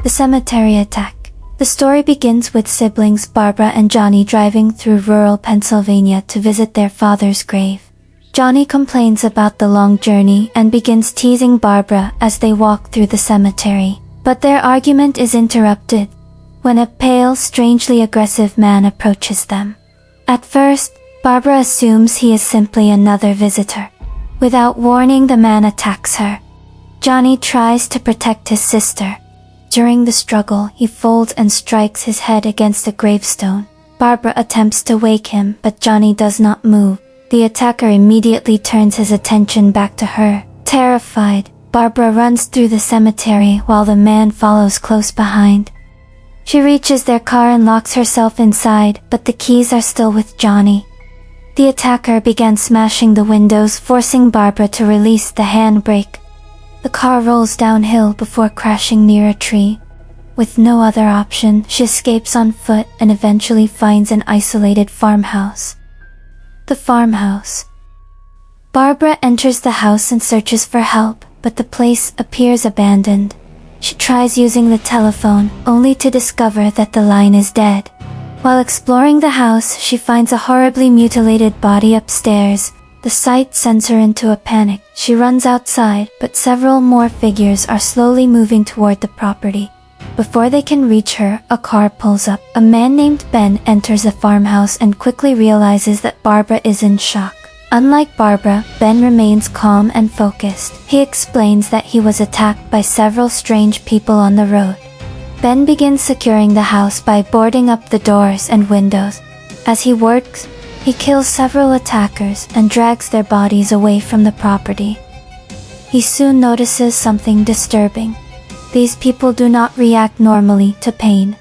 The cemetery attack. The story begins with siblings Barbara and Johnny driving through rural Pennsylvania to visit their father's grave. Johnny complains about the long journey and begins teasing Barbara as they walk through the cemetery. But their argument is interrupted when a pale, strangely aggressive man approaches them. At first, Barbara assumes he is simply another visitor. Without warning, the man attacks her. Johnny tries to protect his sister. During the struggle, he folds and strikes his head against a gravestone. Barbara attempts to wake him, but Johnny does not move. The attacker immediately turns his attention back to her. Terrified, Barbara runs through the cemetery while the man follows close behind. She reaches their car and locks herself inside, but the keys are still with Johnny. The attacker began smashing the windows, forcing Barbara to release the handbrake. The car rolls downhill before crashing near a tree. With no other option, she escapes on foot and eventually finds an isolated farmhouse. The farmhouse. Barbara enters the house and searches for help, but the place appears abandoned. She tries using the telephone, only to discover that the line is dead. While exploring the house, she finds a horribly mutilated body upstairs. The sight sends her into a panic. She runs outside, but several more figures are slowly moving toward the property. Before they can reach her, a car pulls up. A man named Ben enters the farmhouse and quickly realizes that Barbara is in shock. Unlike Barbara, Ben remains calm and focused. He explains that he was attacked by several strange people on the road. Ben begins securing the house by boarding up the doors and windows. As he works, he kills several attackers and drags their bodies away from the property. He soon notices something disturbing. These people do not react normally to pain.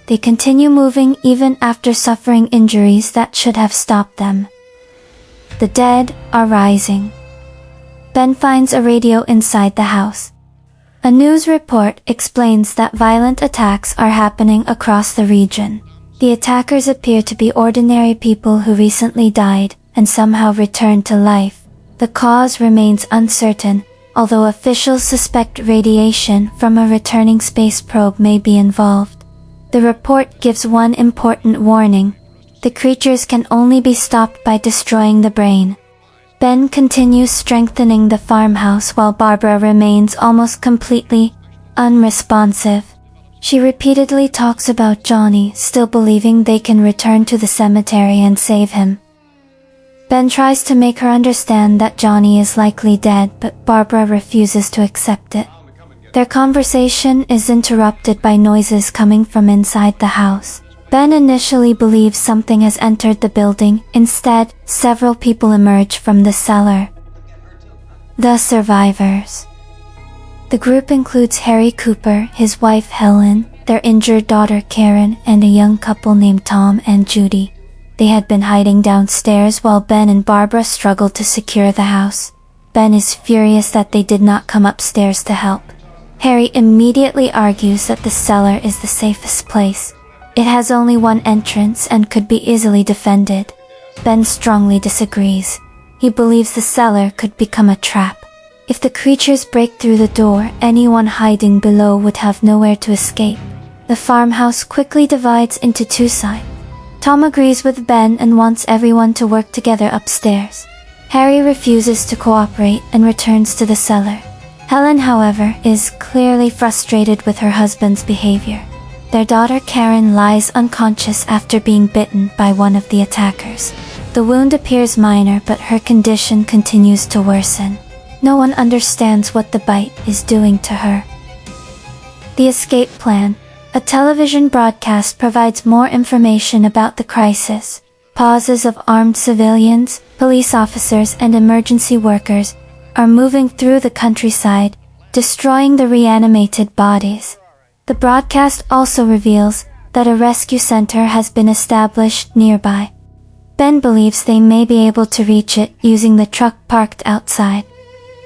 They continue moving even after suffering injuries that should have stopped them. The dead are rising. Ben finds a radio inside the house. A news report explains that violent attacks are happening across the region. The attackers appear to be ordinary people who recently died and somehow returned to life. The cause remains uncertain, although officials suspect radiation from a returning space probe may be involved. The report gives one important warning. The creatures can only be stopped by destroying the brain. Ben continues strengthening the farmhouse while Barbara remains almost completely unresponsive. She repeatedly talks about Johnny, still believing they can return to the cemetery and save him. Ben tries to make her understand that Johnny is likely dead, but Barbara refuses to accept it. Their conversation is interrupted by noises coming from inside the house. Ben initially believes something has entered the building. Instead, several people emerge from the cellar. The survivors. The group includes Harry Cooper, his wife Helen, their injured daughter Karen, and a young couple named Tom and Judy. They had been hiding downstairs while Ben and Barbara struggled to secure the house. Ben is furious that they did not come upstairs to help. Harry immediately argues that the cellar is the safest place. It has only one entrance and could be easily defended. Ben strongly disagrees. He believes the cellar could become a trap. If the creatures break through the door, anyone hiding below would have nowhere to escape. The farmhouse quickly divides into two sides. Tom agrees with Ben and wants everyone to work together upstairs. Harry refuses to cooperate and returns to the cellar. Helen, however, is clearly frustrated with her husband's behavior. Their daughter Karen lies unconscious after being bitten by one of the attackers. The wound appears minor, but her condition continues to worsen. No one understands what the bite is doing to her. The escape plan. A television broadcast provides more information about the crisis. Pauses of armed civilians, police officers, and emergency workers are moving through the countryside, destroying the reanimated bodies. The broadcast also reveals that a rescue center has been established nearby. Ben believes they may be able to reach it using the truck parked outside.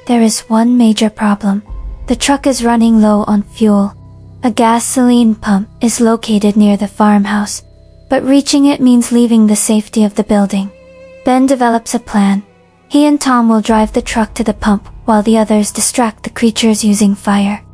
There is one major problem. The truck is running low on fuel. A gasoline pump is located near the farmhouse, but reaching it means leaving the safety of the building. Ben develops a plan. He and Tom will drive the truck to the pump while the others distract the creatures using fire.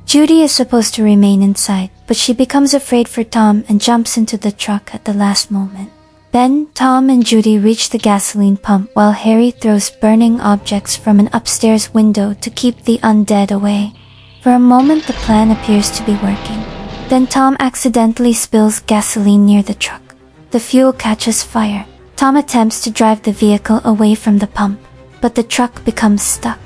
Judy is supposed to remain inside, but she becomes afraid for Tom and jumps into the truck at the last moment. Then, Tom and Judy reach the gasoline pump while Harry throws burning objects from an upstairs window to keep the undead away. For a moment, the plan appears to be working. Then Tom accidentally spills gasoline near the truck. The fuel catches fire. Tom attempts to drive the vehicle away from the pump, but the truck becomes stuck.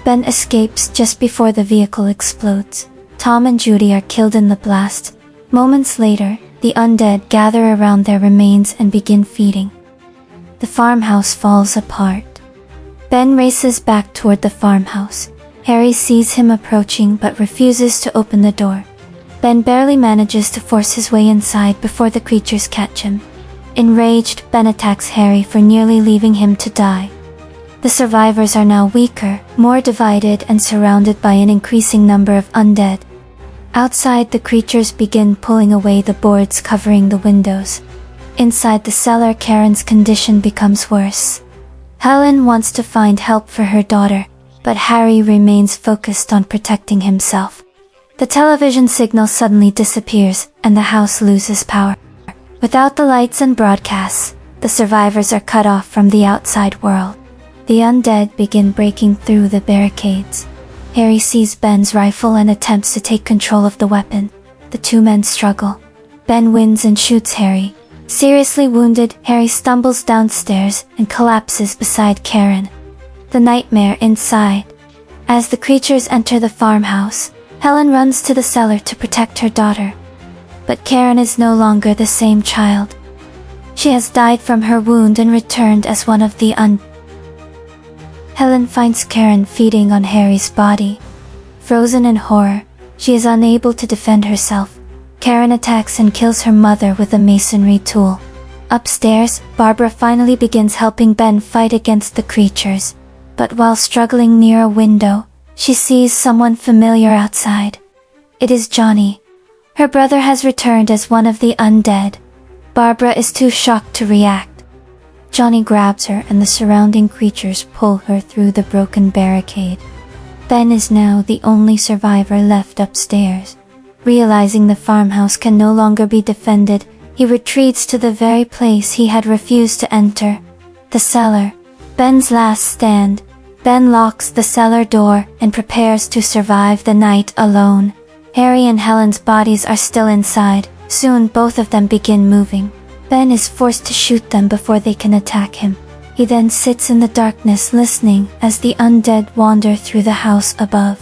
Ben escapes just before the vehicle explodes. Tom and Judy are killed in the blast. Moments later, the undead gather around their remains and begin feeding. The farmhouse falls apart. Ben races back toward the farmhouse. Harry sees him approaching but refuses to open the door. Ben barely manages to force his way inside before the creatures catch him. Enraged, Ben attacks Harry for nearly leaving him to die. The survivors are now weaker, more divided, and surrounded by an increasing number of undead. Outside, the creatures begin pulling away the boards covering the windows. Inside the cellar, Karen's condition becomes worse. Helen wants to find help for her daughter, but Harry remains focused on protecting himself. The television signal suddenly disappears, and the house loses power. Without the lights and broadcasts, the survivors are cut off from the outside world. The undead begin breaking through the barricades. Harry sees Ben's rifle and attempts to take control of the weapon. The two men struggle. Ben wins and shoots Harry. Seriously wounded, Harry stumbles downstairs and collapses beside Karen. The nightmare inside. As the creatures enter the farmhouse, Helen runs to the cellar to protect her daughter. But Karen is no longer the same child. She has died from her wound and returned as one of the undead. Helen finds Karen feeding on Harry's body. Frozen in horror, she is unable to defend herself. Karen attacks and kills her mother with a masonry tool. Upstairs, Barbara finally begins helping Ben fight against the creatures. But while struggling near a window, she sees someone familiar outside. It is Johnny. Her brother has returned as one of the undead. Barbara is too shocked to react. Johnny grabs her and the surrounding creatures pull her through the broken barricade. Ben is now the only survivor left upstairs. Realizing the farmhouse can no longer be defended, he retreats to the very place he had refused to enter, the cellar. Ben's last stand. Ben locks the cellar door and prepares to survive the night alone. Harry and Helen's bodies are still inside. Soon both of them begin moving. Ben is forced to shoot them before they can attack him. He then sits in the darkness listening as the undead wander through the house above.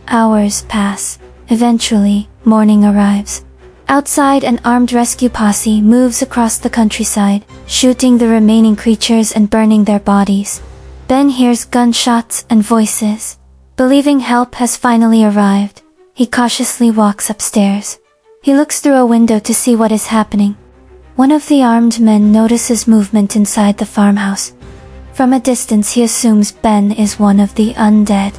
Hours pass. Eventually, morning arrives. Outside, an armed rescue posse moves across the countryside, shooting the remaining creatures and burning their bodies. Ben hears gunshots and voices. Believing help has finally arrived, he cautiously walks upstairs. He looks through a window to see what is happening. One of the armed men notices movement inside the farmhouse. From a distance, he assumes Ben is one of the undead.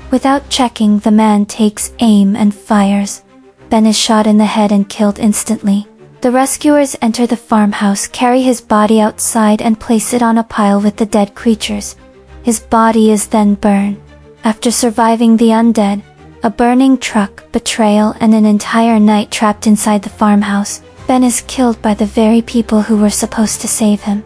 Without checking, the man takes aim and fires. Ben is shot in the head and killed instantly. The rescuers enter the farmhouse, carry his body outside and place it on a pile with the dead creatures. His body is then burned. After surviving the undead, a burning truck, betrayal, and an entire night trapped inside the farmhouse, Ben is killed by the very people who were supposed to save him.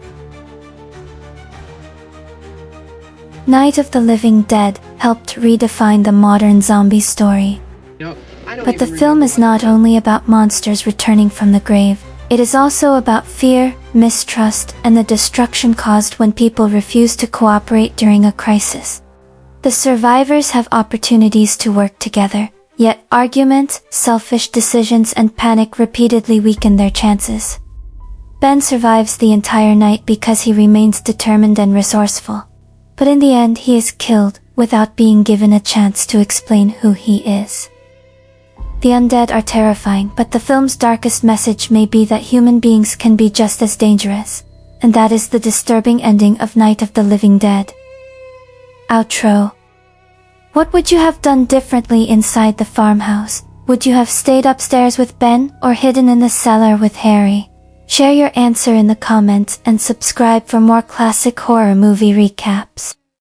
Night of the Living Dead helped redefine the modern zombie story. But the film is not only about monsters returning from the grave. It is also about fear, mistrust, and the destruction caused when people refuse to cooperate during a crisis. The survivors have opportunities to work together. Yet arguments, selfish decisions, and panic repeatedly weaken their chances. Ben survives the entire night because he remains determined and resourceful. But in the end, he is killed without being given a chance to explain who he is. The undead are terrifying, but the film's darkest message may be that human beings can be just as dangerous. And that is the disturbing ending of Night of the Living Dead. Outro. What would you have done differently inside the farmhouse? Would you have stayed upstairs with Ben or hidden in the cellar with Harry? Share your answer in the comments and subscribe for more classic horror movie recaps.